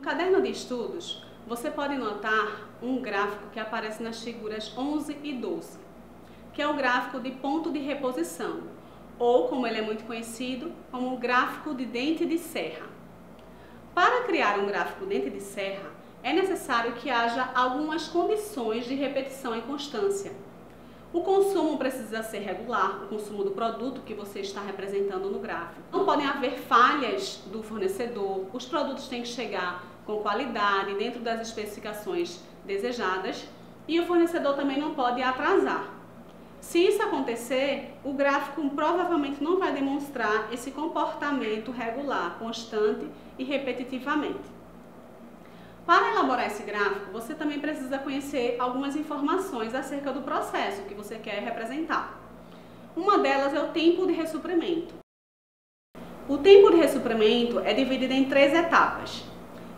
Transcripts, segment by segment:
caderno de estudos, você pode notar um gráfico que aparece nas figuras 11 e 12, que é o gráfico de ponto de reposição, ou como ele é muito conhecido, como o gráfico de dente de serra. Para criar um gráfico dente de serra, é necessário que haja algumas condições de repetição e constância. O consumo precisa ser regular, o consumo do produto que você está representando no gráfico. Não podem haver falhas do fornecedor, os produtos têm que chegar com qualidade, dentro das especificações desejadas, e o fornecedor também não pode atrasar. Se isso acontecer, o gráfico provavelmente não vai demonstrar esse comportamento regular, constante e repetitivamente. Para elaborar esse gráfico, você também precisa conhecer algumas informações acerca do processo que você quer representar. Uma delas é o tempo de ressuprimento. O tempo de ressuprimento é dividido em 3 etapas.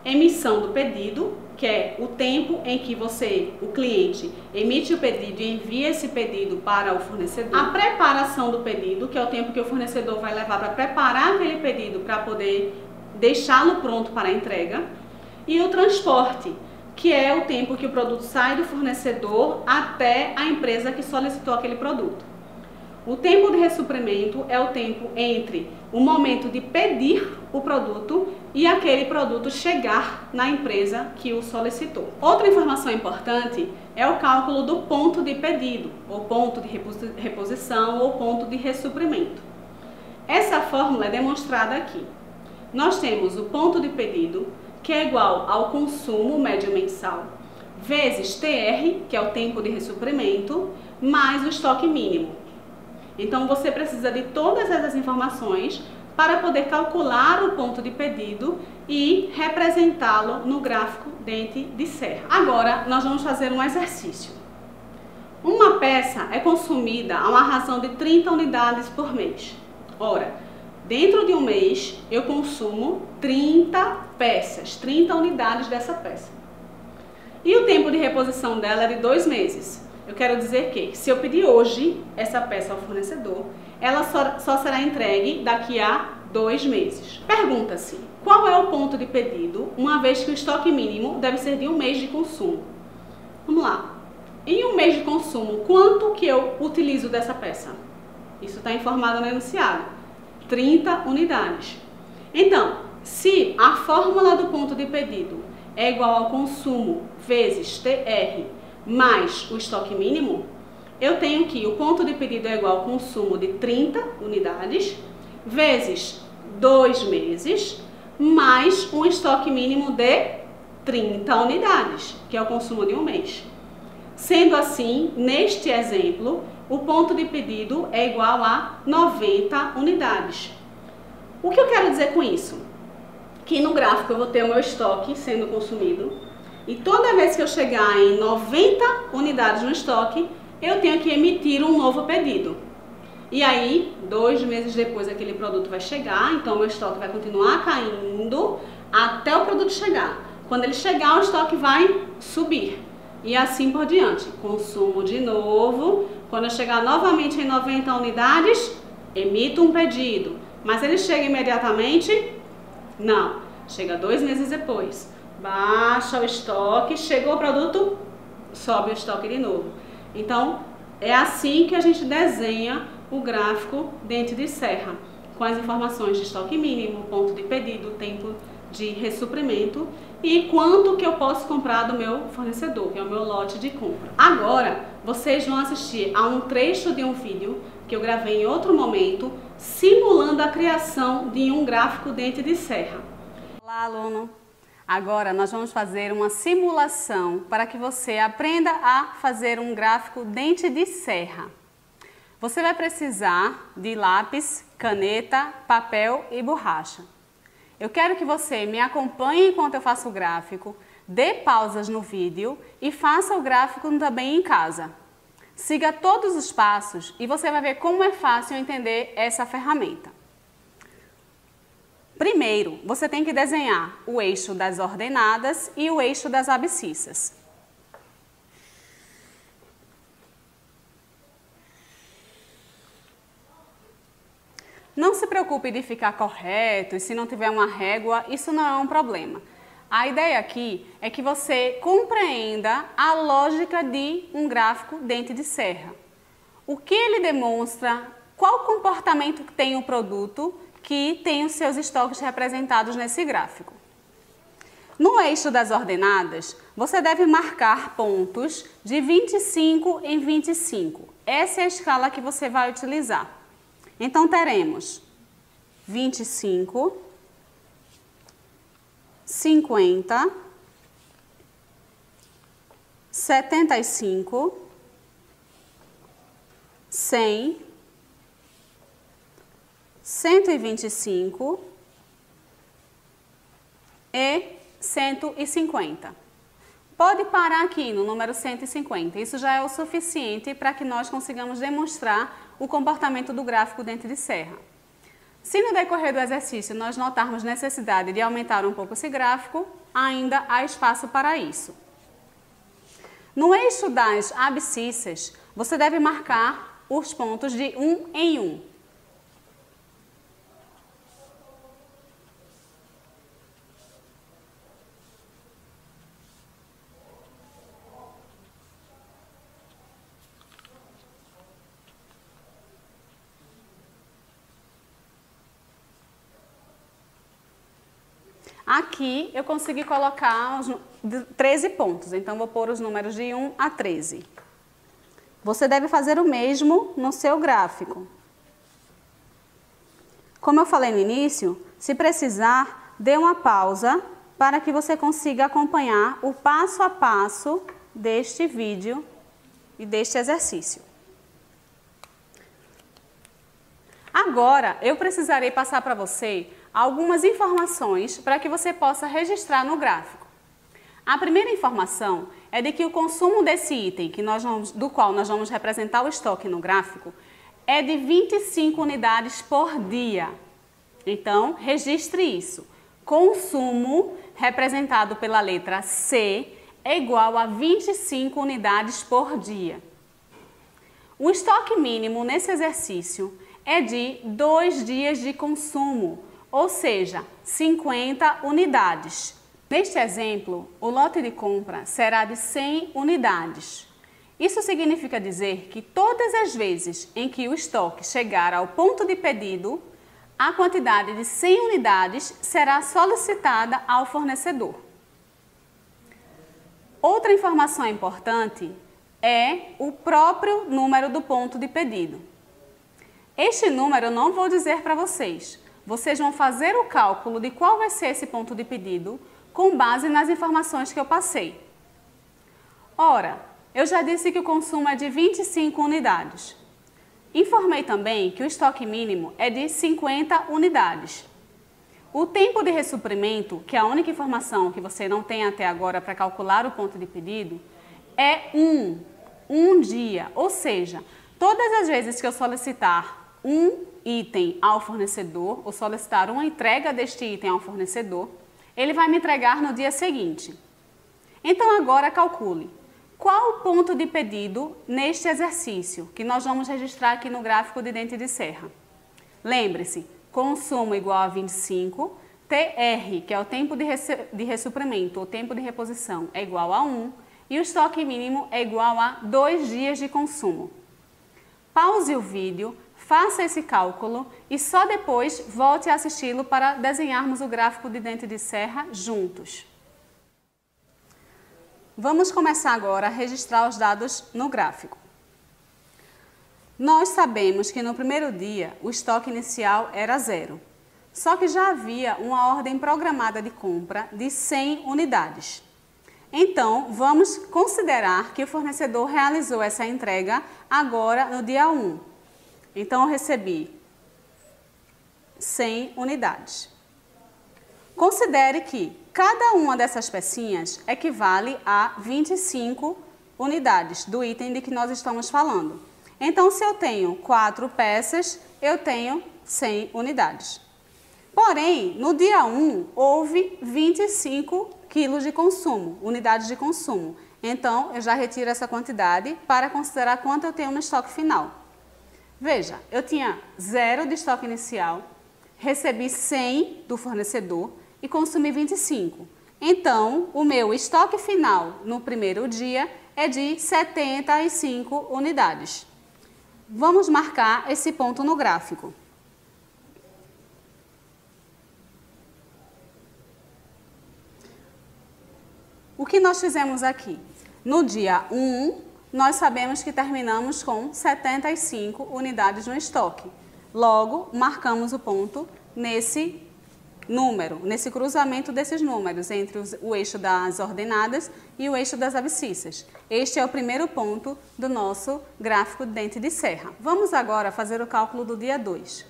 Emissão do pedido, que é o tempo em que o cliente, emite o pedido e envia esse pedido para o fornecedor. A preparação do pedido, que é o tempo que o fornecedor vai levar para preparar aquele pedido para poder deixá-lo pronto para a entrega. E o transporte, que é o tempo que o produto sai do fornecedor até a empresa que solicitou aquele produto. O tempo de ressuprimento é o tempo entre o momento de pedir o produto e aquele produto chegar na empresa que o solicitou. Outra informação importante é o cálculo do ponto de pedido, ou ponto de reposição, ou ponto de ressuprimento. Essa fórmula é demonstrada aqui. Nós temos o ponto de pedido, que é igual ao consumo médio mensal, vezes TR, que é o tempo de ressuprimento, mais o estoque mínimo. Então, você precisa de todas essas informações para poder calcular o ponto de pedido e representá-lo no gráfico dente de serra. Agora, nós vamos fazer um exercício. Uma peça é consumida a uma razão de 30 unidades por mês. Ora, dentro de um mês, eu consumo 30 peças, 30 unidades dessa peça. E o tempo de reposição dela é de 2 meses. Eu quero dizer que, se eu pedir hoje essa peça ao fornecedor, ela só será entregue daqui a 2 meses. Pergunta-se, qual é o ponto de pedido, uma vez que o estoque mínimo deve ser de 1 mês de consumo? Vamos lá. Em 1 mês de consumo, quanto que eu utilizo dessa peça? Isso está informado no enunciado. 30 unidades. Então, se a fórmula do ponto de pedido é igual ao consumo vezes TR mais o estoque mínimo, eu tenho que o ponto de pedido é igual ao consumo de 30 unidades vezes 2 meses mais um estoque mínimo de 30 unidades, que é o consumo de 1 mês. Sendo assim, neste exemplo, o ponto de pedido é igual a 90 unidades. O que eu quero dizer com isso? Que no gráfico eu vou ter o meu estoque sendo consumido e toda vez que eu chegar em 90 unidades no estoque, eu tenho que emitir um novo pedido. E aí, 2 meses depois aquele produto vai chegar, então o meu estoque vai continuar caindo até o produto chegar. Quando ele chegar, o estoque vai subir. E assim por diante. Consumo de novo. Quando eu chegar novamente em 90 unidades, emito um pedido. Mas ele chega imediatamente? Não. Chega 2 meses depois. Baixa o estoque, chegou o produto, sobe o estoque de novo. Então, é assim que a gente desenha o gráfico dente de serra, com as informações de estoque mínimo, ponto de pedido, tempo de ressuprimento e quanto que eu posso comprar do meu fornecedor, que é o meu lote de compra. Agora, vocês vão assistir a um trecho de um vídeo que eu gravei em outro momento, simulando a criação de um gráfico dente de serra. Olá, aluno! Agora nós vamos fazer uma simulação para que você aprenda a fazer um gráfico dente de serra. Você vai precisar de lápis, caneta, papel e borracha. Eu quero que você me acompanhe enquanto eu faço o gráfico, dê pausas no vídeo e faça o gráfico também em casa. Siga todos os passos e você vai ver como é fácil entender essa ferramenta. Primeiro, você tem que desenhar o eixo das ordenadas e o eixo das abscissas. Não se preocupe de ficar correto e se não tiver uma régua, isso não é um problema. A ideia aqui é que você compreenda a lógica de um gráfico dente de serra. O que ele demonstra, qual comportamento tem o produto que tem os seus estoques representados nesse gráfico. No eixo das ordenadas, você deve marcar pontos de 25 em 25. Essa é a escala que você vai utilizar. Então, teremos 25, 50, 75, 100, 125 e 150. Pode parar aqui no número 150, isso já é o suficiente para que nós consigamos demonstrar o comportamento do gráfico dente de serra. Se no decorrer do exercício nós notarmos necessidade de aumentar um pouco esse gráfico, ainda há espaço para isso. No eixo das abscissas, você deve marcar os pontos de 1 em 1. Aqui eu consegui colocar os 13 pontos, então vou pôr os números de 1 a 13. Você deve fazer o mesmo no seu gráfico. Como eu falei no início, se precisar, dê uma pausa para que você consiga acompanhar o passo a passo deste vídeo e deste exercício. Agora, eu precisarei passar para você algumas informações para que você possa registrar no gráfico. A primeira informação é de que o consumo desse item, do qual nós vamos representar o estoque no gráfico, é de 25 unidades por dia. Então, registre isso. Consumo, representado pela letra C, é igual a 25 unidades por dia. O estoque mínimo nesse exercício é de 2 dias de consumo, ou seja, 50 unidades. Neste exemplo, o lote de compra será de 100 unidades. Isso significa dizer que todas as vezes em que o estoque chegar ao ponto de pedido, a quantidade de 100 unidades será solicitada ao fornecedor. Outra informação importante é o próprio número do ponto de pedido. Este número eu não vou dizer para vocês. Vocês vão fazer o cálculo de qual vai ser esse ponto de pedido com base nas informações que eu passei. Ora, eu já disse que o consumo é de 25 unidades. Informei também que o estoque mínimo é de 50 unidades. O tempo de ressuprimento, que é a única informação que você não tem até agora para calcular o ponto de pedido, é um dia. Ou seja, todas as vezes que eu solicitar um item ao fornecedor, ou solicitar uma entrega deste item ao fornecedor, ele vai me entregar no dia seguinte. Então agora calcule. Qual o ponto de pedido neste exercício que nós vamos registrar aqui no gráfico de dente de serra? Lembre-se, consumo igual a 25, TR, que é o tempo de ressuprimento, ou tempo de reposição, é igual a 1, e o estoque mínimo é igual a 2 dias de consumo. Pause o vídeo, faça esse cálculo e só depois volte a assisti-lo para desenharmos o gráfico de dente de serra juntos. Vamos começar agora a registrar os dados no gráfico. Nós sabemos que no primeiro dia o estoque inicial era 0, só que já havia uma ordem programada de compra de 100 unidades. Então, vamos considerar que o fornecedor realizou essa entrega agora no dia 1. Então, eu recebi 100 unidades. Considere que cada uma dessas pecinhas equivale a 25 unidades do item de que nós estamos falando. Então, se eu tenho 4 peças, eu tenho 100 unidades. Porém, no dia 1, houve 25 quilos de consumo, unidades de consumo. Então, eu já retiro essa quantidade para considerar quanto eu tenho no estoque final. Veja, eu tinha 0 de estoque inicial, recebi 100 do fornecedor e consumi 25. Então, o meu estoque final no primeiro dia é de 75 unidades. Vamos marcar esse ponto no gráfico. O que nós fizemos aqui? No dia 1, nós sabemos que terminamos com 75 unidades no estoque. Logo, marcamos o ponto nesse número, nesse cruzamento desses números, entre o eixo das ordenadas e o eixo das abscissas. Este é o primeiro ponto do nosso gráfico de dente de serra. Vamos agora fazer o cálculo do dia 2.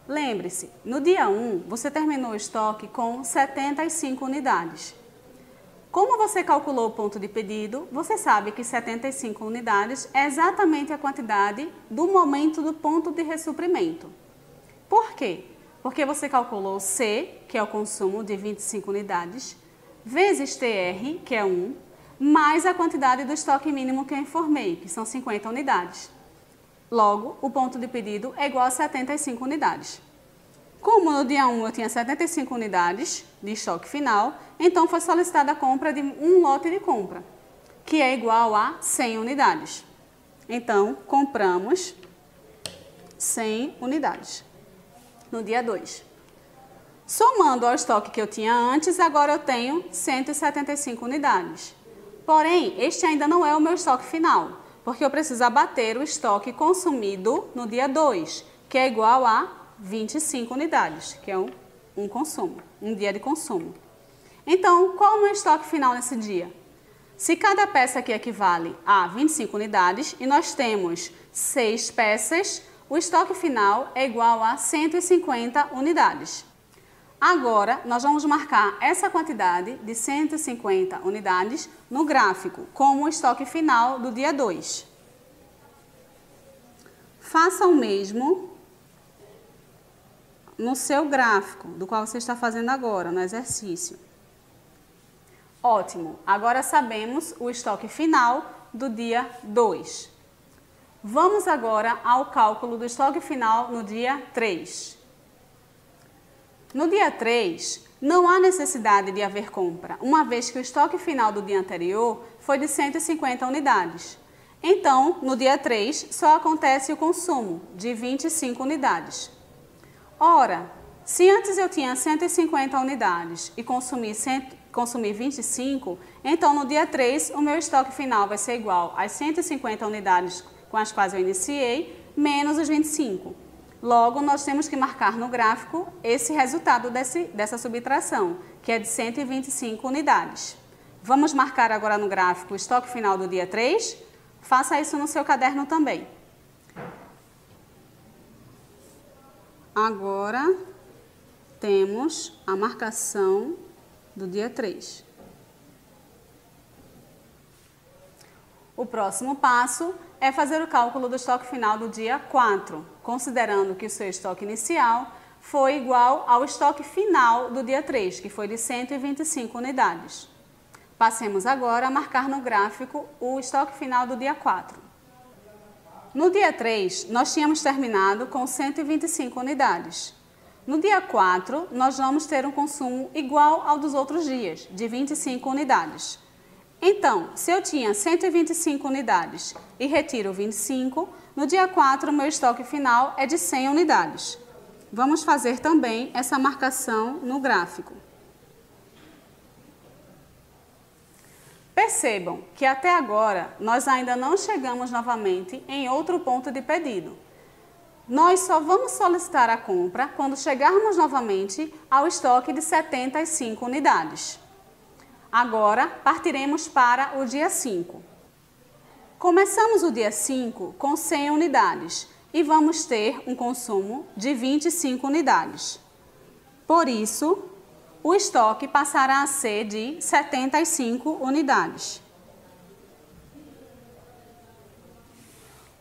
Lembre-se, no dia 1, você terminou o estoque com 75 unidades. Como você calculou o ponto de pedido, você sabe que 75 unidades é exatamente a quantidade do momento do ponto de ressuprimento. Por quê? Porque você calculou C, que é o consumo de 25 unidades, vezes TR, que é 1, mais a quantidade do estoque mínimo que eu informei, que são 50 unidades. Logo, o ponto de pedido é igual a 75 unidades. Como no dia 1 eu tinha 75 unidades de estoque final, então foi solicitada a compra de um lote de compra, que é igual a 100 unidades. Então, compramos 100 unidades no dia 2. Somando ao estoque que eu tinha antes, agora eu tenho 175 unidades. Porém, este ainda não é o meu estoque final, porque eu preciso abater o estoque consumido no dia 2, que é igual a 25 unidades, que é um consumo, um dia de consumo. Então, qual é o meu estoque final nesse dia? Se cada peça aqui equivale a 25 unidades e nós temos 6 peças, o estoque final é igual a 150 unidades. Agora, nós vamos marcar essa quantidade de 150 unidades no gráfico, como o estoque final do dia 2. Faça o mesmo no seu gráfico, do qual você está fazendo agora, no exercício. Ótimo! Agora sabemos o estoque final do dia 2. Vamos agora ao cálculo do estoque final no dia 3. No dia 3, não há necessidade de haver compra, uma vez que o estoque final do dia anterior foi de 150 unidades. Então, no dia 3, só acontece o consumo de 25 unidades. Ora, se antes eu tinha 150 unidades e consumi 25, então no dia 3 o meu estoque final vai ser igual às 150 unidades com as quais eu iniciei, menos os 25. Logo, nós temos que marcar no gráfico esse resultado dessa subtração, que é de 125 unidades. Vamos marcar agora no gráfico o estoque final do dia 3? Faça isso no seu caderno também. Agora, temos a marcação do dia 3. O próximo passo é fazer o cálculo do estoque final do dia 4, considerando que o seu estoque inicial foi igual ao estoque final do dia 3, que foi de 125 unidades. Passemos agora a marcar no gráfico o estoque final do dia 4. No dia 3, nós tínhamos terminado com 125 unidades. No dia 4, nós vamos ter um consumo igual ao dos outros dias, de 25 unidades. Então, se eu tinha 125 unidades e retiro 25, no dia 4 o meu estoque final é de 100 unidades. Vamos fazer também essa marcação no gráfico. Percebam que até agora nós ainda não chegamos novamente em outro ponto de pedido. Nós só vamos solicitar a compra quando chegarmos novamente ao estoque de 75 unidades. Agora, partiremos para o dia 5. Começamos o dia 5 com 100 unidades e vamos ter um consumo de 25 unidades. Por isso, o estoque passará a ser de 75 unidades.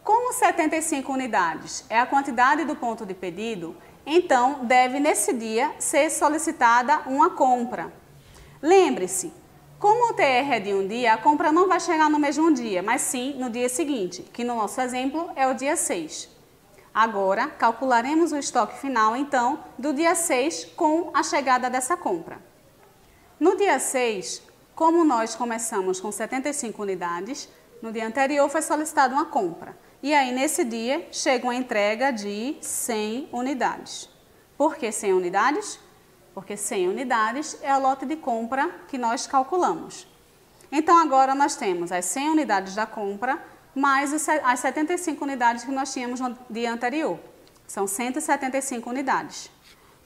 Como 75 unidades é a quantidade do ponto de pedido, então deve nesse dia ser solicitada uma compra. Lembre-se, como o TR é de um dia, a compra não vai chegar no mesmo dia, mas sim no dia seguinte, que no nosso exemplo é o dia 6. Agora, calcularemos o estoque final, então, do dia 6 com a chegada dessa compra. No dia 6, como nós começamos com 75 unidades, no dia anterior foi solicitada uma compra. E aí, nesse dia, chega uma entrega de 100 unidades. Por que 100 unidades? Porque 100 unidades é o lote de compra que nós calculamos. Então, agora nós temos as 100 unidades da compra, mais as 75 unidades que nós tínhamos no dia anterior. São 175 unidades.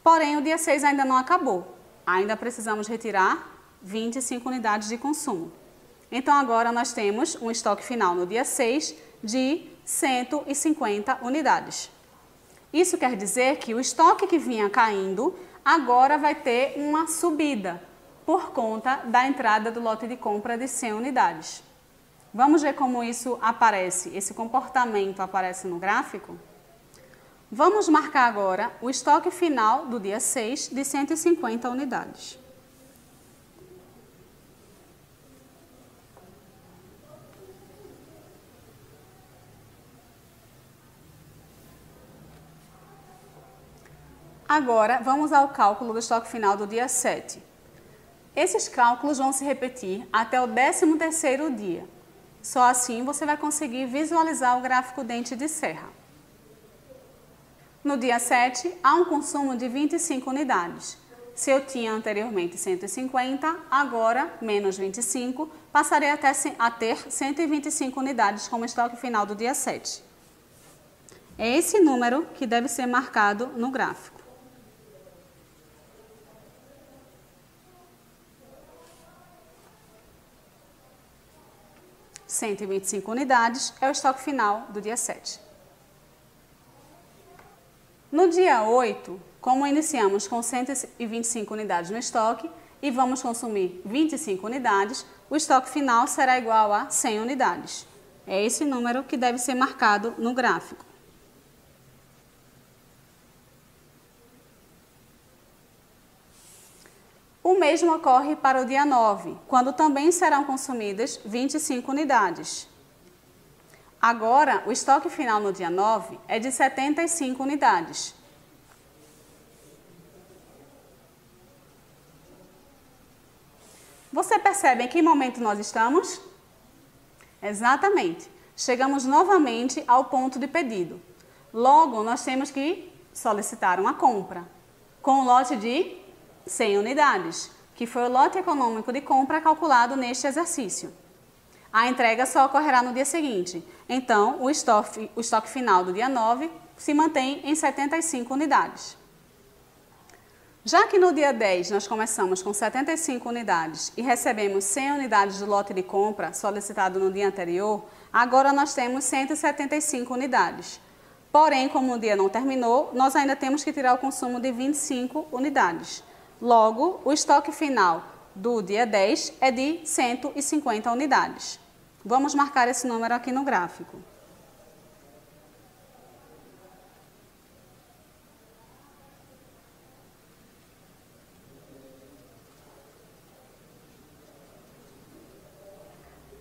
Porém, o dia 6 ainda não acabou. Ainda precisamos retirar 25 unidades de consumo. Então, agora nós temos um estoque final no dia 6 de 150 unidades. Isso quer dizer que o estoque que vinha caindo agora vai ter uma subida por conta da entrada do lote de compra de 100 unidades. Vamos ver como isso aparece, esse comportamento aparece no gráfico? Vamos marcar agora o estoque final do dia 6 de 150 unidades. Agora, vamos ao cálculo do estoque final do dia 7. Esses cálculos vão se repetir até o 13º dia. Só assim você vai conseguir visualizar o gráfico dente de serra. No dia 7, há um consumo de 25 unidades. Se eu tinha anteriormente 150, agora, menos 25, passarei a ter 125 unidades como estoque final do dia 7. É esse número que deve ser marcado no gráfico. R$ 125 unidades é o estoque final do dia 7. No dia 8, como iniciamos com 125 unidades no estoque e vamos consumir 25 unidades, o estoque final será igual a 100 unidades. É esse número que deve ser marcado no gráfico. O mesmo ocorre para o dia 9, quando também serão consumidas 25 unidades. Agora, o estoque final no dia 9 é de 75 unidades. Você percebe em que momento nós estamos? Exatamente. Chegamos novamente ao ponto de pedido. Logo, nós temos que solicitar uma compra com um lote de 100 unidades, que foi o lote econômico de compra calculado neste exercício. A entrega só ocorrerá no dia seguinte. Então, o estoque final do dia 9 se mantém em 75 unidades. Já que no dia 10 nós começamos com 75 unidades e recebemos 100 unidades do lote de compra solicitado no dia anterior, agora nós temos 175 unidades. Porém, como o dia não terminou, nós ainda temos que tirar o consumo de 25 unidades. Logo, o estoque final do dia 10 é de 150 unidades. Vamos marcar esse número aqui no gráfico.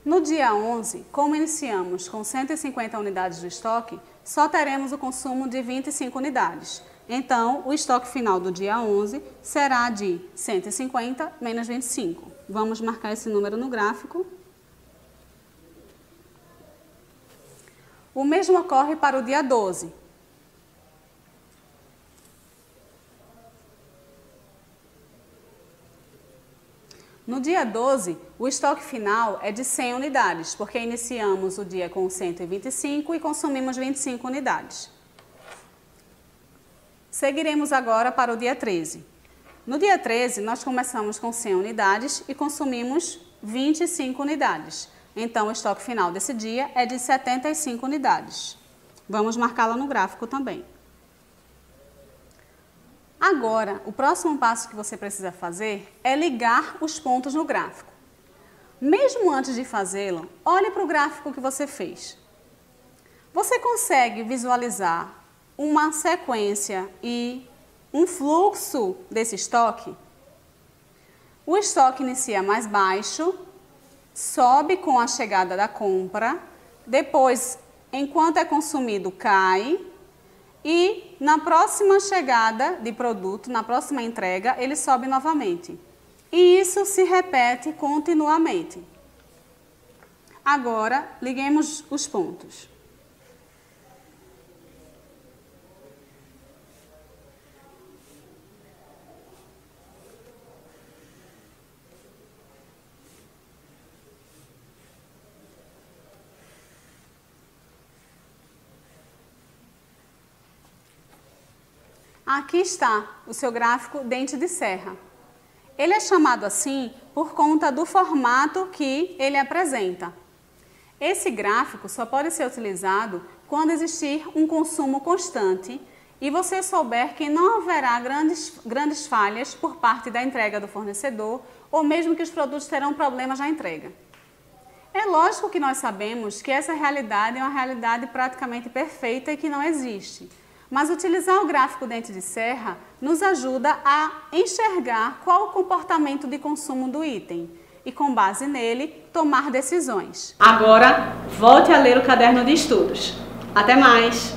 No dia 11, como iniciamos com 150 unidades do estoque, só teremos o consumo de 25 unidades. Então, o estoque final do dia 11 será de 150 menos 25. Vamos marcar esse número no gráfico. O mesmo ocorre para o dia 12. No dia 12, o estoque final é de 100 unidades, porque iniciamos o dia com 125 e consumimos 25 unidades. Seguiremos agora para o dia 13. No dia 13, nós começamos com 100 unidades e consumimos 25 unidades. Então, o estoque final desse dia é de 75 unidades. Vamos marcá-la no gráfico também. Agora, o próximo passo que você precisa fazer é ligar os pontos no gráfico. Mesmo antes de fazê-lo, olhe para o gráfico que você fez. Você consegue visualizar uma sequência e um fluxo desse estoque? O estoque inicia mais baixo, sobe com a chegada da compra, depois, enquanto é consumido, cai e na próxima chegada de produto, na próxima entrega, ele sobe novamente. E isso se repete continuamente. Agora, liguemos os pontos. Aqui está o seu gráfico dente de serra. Ele é chamado assim por conta do formato que ele apresenta. Esse gráfico só pode ser utilizado quando existir um consumo constante e você souber que não haverá grandes falhas por parte da entrega do fornecedor ou mesmo que os produtos terão problemas na entrega. É lógico que nós sabemos que essa realidade é uma realidade praticamente perfeita e que não existe. Mas utilizar o gráfico dente de serra nos ajuda a enxergar qual o comportamento de consumo do item e, com base nele, tomar decisões. Agora, volte a ler o caderno de estudos. Até mais!